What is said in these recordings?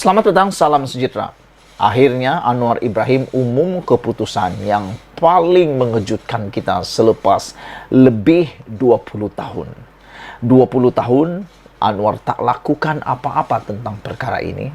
Selamat datang, salam sejahtera. Akhirnya Anwar Ibrahim umum keputusan yang paling mengejutkan kita selepas lebih 20 tahun. 20 tahun Anwar tak lakukan apa-apa tentang perkara ini.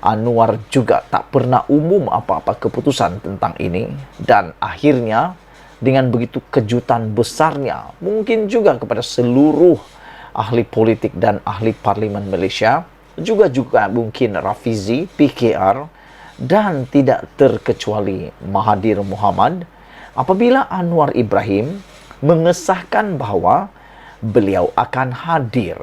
Anwar juga tak pernah umum apa-apa keputusan tentang ini. Dan akhirnya dengan begitu kejutan besarnya, mungkin juga kepada seluruh ahli politik dan ahli parlimen Malaysia, juga mungkin Rafizi, PKR, dan tidak terkecuali Mahathir Mohamad, apabila Anwar Ibrahim mengesahkan bahawa beliau akan hadir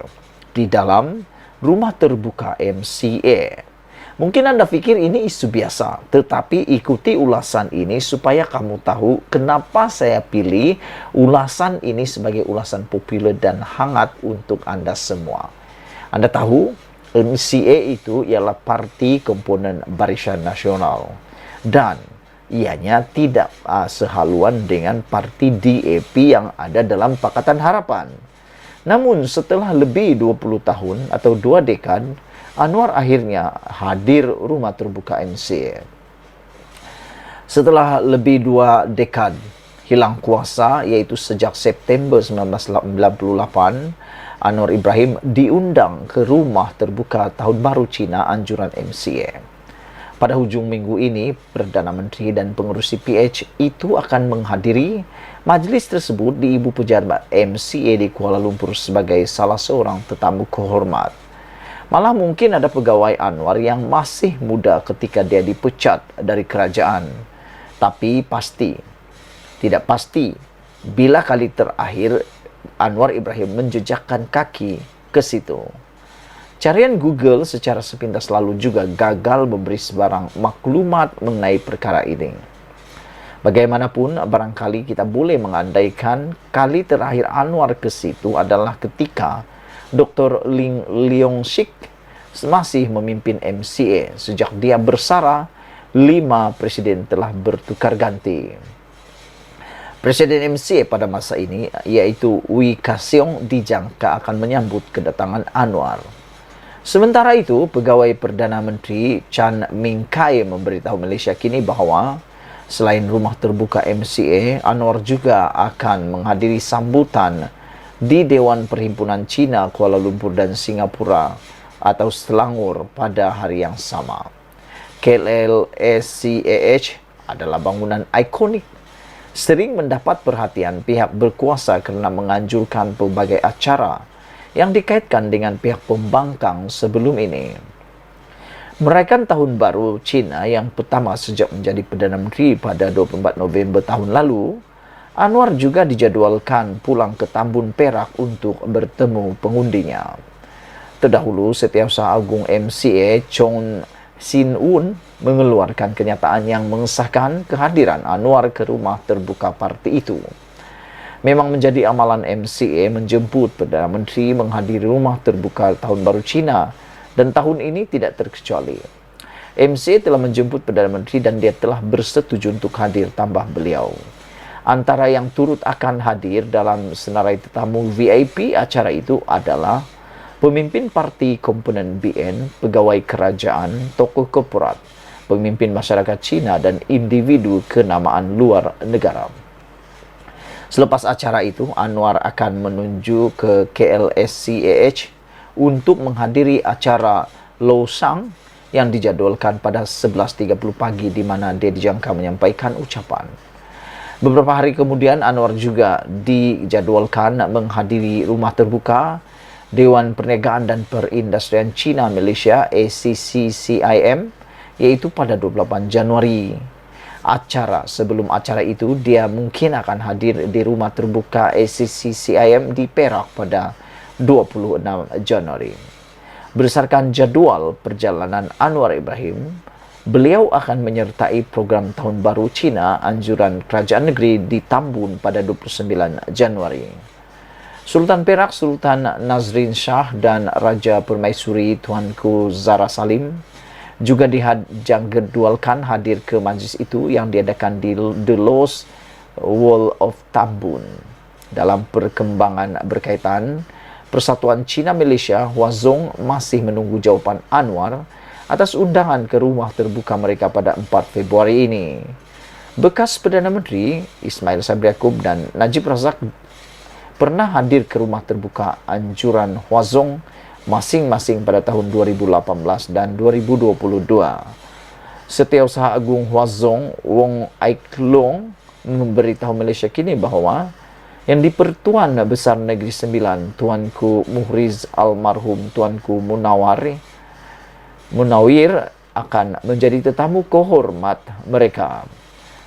di dalam rumah terbuka MCA. Mungkin Anda fikir ini isu biasa, tetapi ikuti ulasan ini supaya kamu tahu kenapa saya pilih ulasan ini sebagai ulasan popular dan hangat untuk Anda semua. Anda tahu, MCA itu ialah parti komponen Barisan Nasional dan ianya tidak sehaluan dengan parti DAP yang ada dalam Pakatan Harapan. Namun setelah lebih 20 tahun atau 2 dekad, Anwar akhirnya hadir rumah terbuka MCA. Setelah lebih 2 dekad hilang kuasa, iaitu sejak September 1998, Anwar Ibrahim diundang ke rumah terbuka Tahun Baru Cina anjuran MCA. Pada hujung minggu ini, Perdana Menteri dan pengerusi PH itu akan menghadiri majlis tersebut di Ibu Pejabat MCA di Kuala Lumpur sebagai salah seorang tetamu kehormat. Malah mungkin ada pegawai Anwar yang masih muda ketika dia dipecat dari kerajaan. Tapi tidak pasti, bila kali terakhir Anwar Ibrahim menjejakkan kaki ke situ. Carian Google secara sepintas lalu juga gagal memberi sebarang maklumat mengenai perkara ini. Bagaimanapun, barangkali kita boleh mengandaikan kali terakhir Anwar ke situ adalah ketika Dr. Ling Leong Sik masih memimpin MCA sejak dia bersara 5 presiden telah bertukar ganti. Presiden MCA pada masa ini, iaitu Wee Ka Siong, dijangka akan menyambut kedatangan Anwar. Sementara itu, pegawai Perdana Menteri Chan Ming Kai memberitahu Malaysia kini bahawa selain rumah terbuka MCA, Anwar juga akan menghadiri sambutan di Dewan Perhimpunan Cina, Kuala Lumpur dan Singapura atau Selangor pada hari yang sama. KLSCAH adalah bangunan ikonik, sering mendapat perhatian pihak berkuasa kerana menganjurkan pelbagai acara yang dikaitkan dengan pihak pembangkang sebelum ini. Merayakan Tahun Baru Cina yang pertama sejak menjadi Perdana Menteri pada 24 November tahun lalu, Anwar juga dijadualkan pulang ke Tambun Perak untuk bertemu pengundinya. Terdahulu, Setiausaha Agung MCA Chong Sin Un mengeluarkan kenyataan yang mengesahkan kehadiran Anwar ke rumah terbuka parti itu. Memang menjadi amalan MCA menjemput Perdana Menteri menghadiri rumah terbuka Tahun Baru Cina dan tahun ini tidak terkecuali. MCA telah menjemput Perdana Menteri dan dia telah bersetuju untuk hadir tambah beliau. Antara yang turut akan hadir dalam senarai tetamu VIP acara itu adalah pemimpin parti komponen BN, pegawai kerajaan, tokoh korporat, pemimpin masyarakat Cina dan individu kenamaan luar negara. Selepas acara itu, Anwar akan menuju ke KLSCAH untuk menghadiri acara Losang yang dijadualkan pada 11.30 pagi di mana dia dijangka menyampaikan ucapan. Beberapa hari kemudian, Anwar juga dijadualkan menghadiri rumah terbuka Dewan Perniagaan dan Perindustrian Cina Malaysia ACCCIM, iaitu pada 28 Januari. Sebelum acara itu, dia mungkin akan hadir di rumah terbuka ACCCIM di Perak pada 26 Januari. Berdasarkan jadual perjalanan Anwar Ibrahim, beliau akan menyertai program Tahun Baru Cina anjuran Kerajaan Negeri di Tambun pada 29 Januari. Sultan Perak Sultan Nazrin Shah dan Raja Permaisuri Tuanku Zara Salim juga dijadwalkan hadir ke majlis itu yang diadakan di The Lost World of Tambun. Dalam perkembangan berkaitan, Persatuan Cina Malaysia Huazong masih menunggu jawapan Anwar atas undangan ke rumah terbuka mereka pada 4 Februari ini. Bekas Perdana Menteri Ismail Sabri Yaakob dan Najib Razak pernah hadir ke rumah terbuka anjuran Huazong masing-masing pada tahun 2018 dan 2022. Setiausaha Agung Huazong, Wong Aiklong, memberitahu Malaysia kini bahawa yang di-Pertuan Besar Negeri Sembilan, Tuanku Muhriz almarhum Tuanku Munawir akan menjadi tetamu kehormat mereka.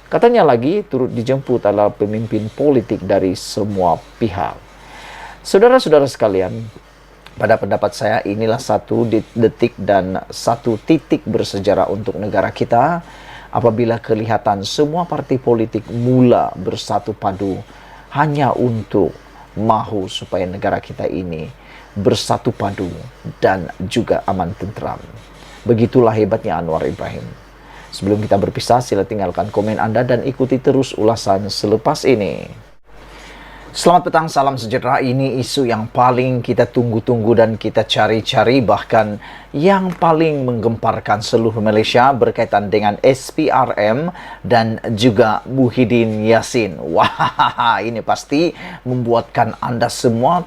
Katanya lagi turut dijemput adalah pemimpin politik dari semua pihak. Saudara-saudara sekalian, pada pendapat saya inilah satu detik dan satu titik bersejarah untuk negara kita apabila kelihatan semua parti politik mula bersatu padu hanya untuk mahu supaya negara kita ini bersatu padu dan juga aman tentram. Begitulah hebatnya Anwar Ibrahim. Sebelum kita berpisah, sila tinggalkan komen Anda dan ikuti terus ulasan selepas ini. Selamat petang, salam sejahtera. Ini isu yang paling kita tunggu-tunggu dan kita cari-cari, bahkan yang paling menggemparkan seluruh Malaysia berkaitan dengan SPRM dan juga Muhyiddin Yassin. Wah, ini pasti membuatkan Anda semua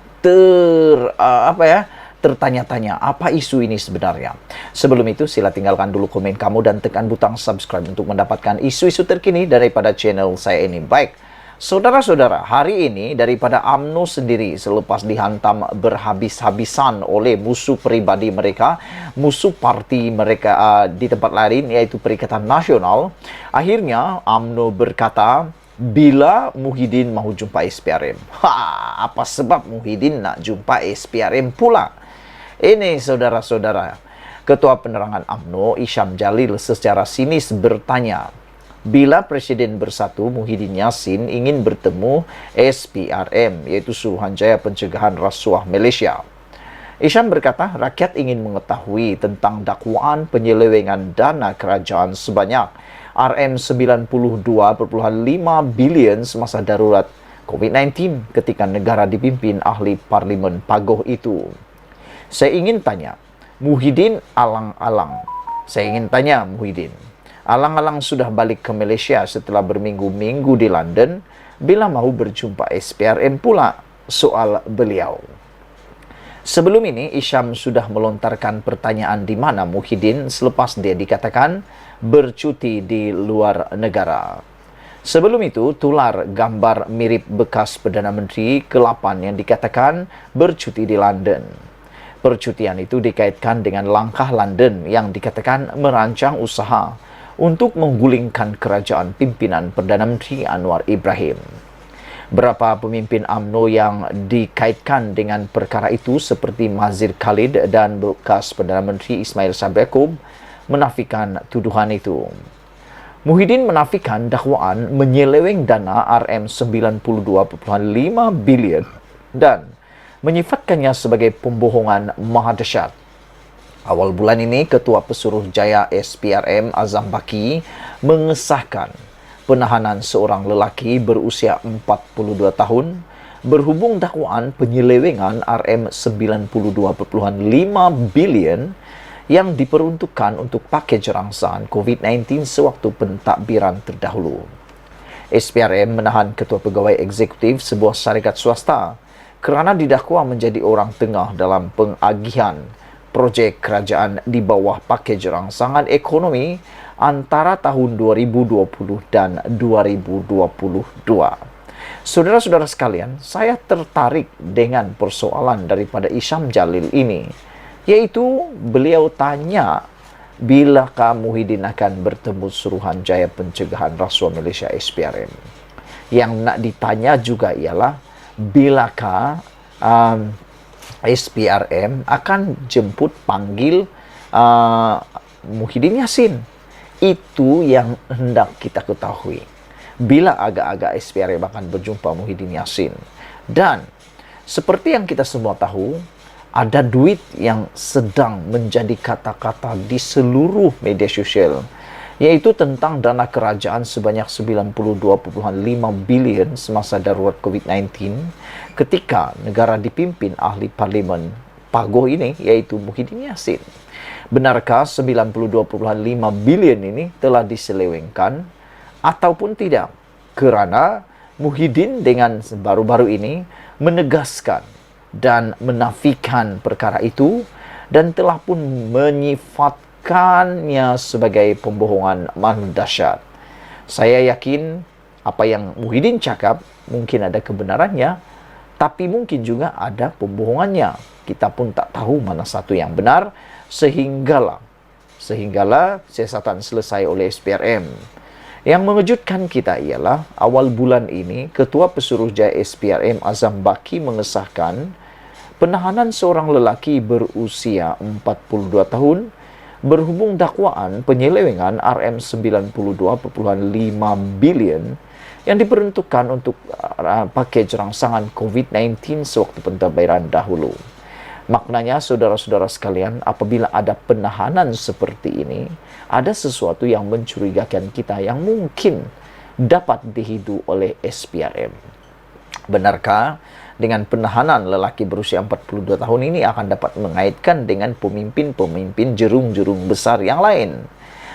tertanya-tanya apa isu ini sebenarnya. Sebelum itu, sila tinggalkan dulu komen kamu dan tekan butang subscribe untuk mendapatkan isu-isu terkini daripada channel saya ini. Baik, saudara-saudara, hari ini daripada UMNO sendiri selepas dihantam berhabis-habisan oleh musuh pribadi mereka, musuh parti mereka di tempat lain, yaitu Perikatan Nasional, akhirnya UMNO berkata, bila Muhyiddin mahu jumpa SPRM. Apa sebab Muhyiddin nak jumpa SPRM pula? Ini saudara-saudara, Ketua Penerangan UMNO Isham Jalil secara sinis bertanya, bila Presiden Bersatu Muhyiddin Yassin ingin bertemu SPRM, iaitu Suruhanjaya Pencegahan Rasuah Malaysia. Isham berkata, rakyat ingin mengetahui tentang dakwaan penyelewengan dana kerajaan sebanyak RM92.5 bilion semasa darurat COVID-19 ketika negara dipimpin ahli Parlimen Pagoh itu. Saya ingin tanya, Muhyiddin alang-alang. Alang-alang sudah balik ke Malaysia setelah berminggu-minggu di London, bila mahu berjumpa SPRM pula, soal beliau. Sebelum ini, Isham sudah melontarkan pertanyaan di mana Muhyiddin selepas dia dikatakan bercuti di luar negara. Sebelum itu, tular gambar mirip bekas Perdana Menteri ke-8 yang dikatakan bercuti di London. Percutian itu dikaitkan dengan langkah London yang dikatakan merancang usaha untuk menggulingkan kerajaan pimpinan Perdana Menteri Anwar Ibrahim. Berapa pemimpin UMNO yang dikaitkan dengan perkara itu seperti Mazhir Khalid dan bekas Perdana Menteri Ismail Sabri Yaakob menafikan tuduhan itu. Muhyiddin menafikan dakwaan menyeleweng dana RM92.5 bilion dan menyifatkannya sebagai pembohongan maha dahsyat. Awal bulan ini, Ketua Pesuruhjaya SPRM Azam Baki mengesahkan penahanan seorang lelaki berusia 42 tahun berhubung dakwaan penyelewengan RM92.5 bilion yang diperuntukkan untuk pakej rangsaan COVID-19 sewaktu pentadbiran terdahulu. SPRM menahan Ketua Pegawai Eksekutif sebuah syarikat swasta kerana didakwa menjadi orang tengah dalam pengagihan projek kerajaan di bawah pakej rangsangan ekonomi antara tahun 2020 dan 2022. Saudara-saudara sekalian, saya tertarik dengan persoalan daripada Isham Jalil ini, yaitu beliau tanya, bilakah Muhyiddin akan bertemu Suruhanjaya Pencegahan Rasuah Malaysia SPRM? Yang nak ditanya juga ialah, bilakah SPRM akan jemput panggil Muhyiddin Yassin? Itu yang hendak kita ketahui. Bila agak-agak SPRM akan berjumpa Muhyiddin Yassin. Dan seperti yang kita semua tahu, ada duit yang sedang menjadi kata-kata di seluruh media sosial, yaitu tentang dana kerajaan sebanyak 92.5 bilion semasa darurat COVID-19 ketika negara dipimpin ahli Parlimen Pagoh ini, yaitu Muhyiddin Yassin. Benarkah 92,5 bilion ini telah diselewengkan ataupun tidak? Kerana Muhyiddin dengan baru-baru ini menegaskan dan menafikan perkara itu dan telah pun menyifatkannya sebagai pembohongan dahsyat. Saya yakin apa yang Muhyiddin cakap mungkin ada kebenarannya, tapi mungkin juga ada pembohongannya. Kita pun tak tahu mana satu yang benar, sehinggalah siasatan selesai oleh SPRM. Yang mengejutkan kita ialah awal bulan ini Ketua Pesuruhjaya SPRM Azam Baki mengesahkan penahanan seorang lelaki berusia 42 tahun berhubung dakwaan penyelewengan RM92.5 bilion yang diperuntukkan untuk pakej rangsangan COVID-19 sewaktu pentadbiran dahulu. Maknanya, saudara-saudara sekalian, apabila ada penahanan seperti ini, ada sesuatu yang mencurigakan kita yang mungkin dapat dihidu oleh SPRM. Benarkah dengan penahanan lelaki berusia 42 tahun ini akan dapat mengaitkan dengan pemimpin-pemimpin jerung-jerung besar yang lain?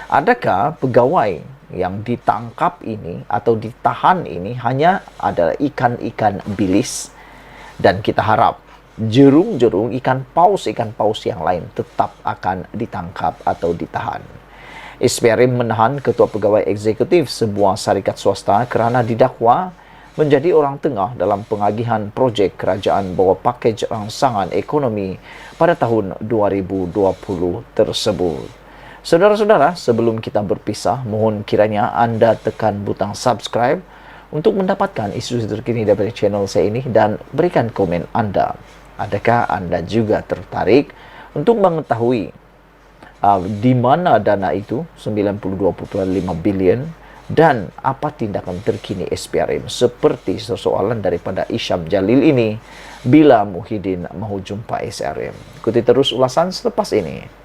Adakah pegawai yang ditangkap ini atau ditahan ini hanya adalah ikan-ikan bilis? Dan kita harap jerung-jerung ikan paus yang lain tetap akan ditangkap atau ditahan. SPRM menahan Ketua Pegawai Eksekutif sebuah syarikat swasta kerana didakwa menjadi orang tengah dalam pengagihan projek kerajaan bawah pakej rangsangan ekonomi pada tahun 2020 tersebut. Saudara-saudara, sebelum kita berpisah, mohon kiranya anda tekan butang subscribe untuk mendapatkan isu terkini dari channel saya ini dan berikan komen anda. Adakah anda juga tertarik untuk mengetahui di mana dana itu 92.5 bilion dan apa tindakan terkini SPRM seperti soalan daripada Isyam Jalil ini bila Muhyiddin mahu jumpa SPRM? Ikuti terus ulasan selepas ini.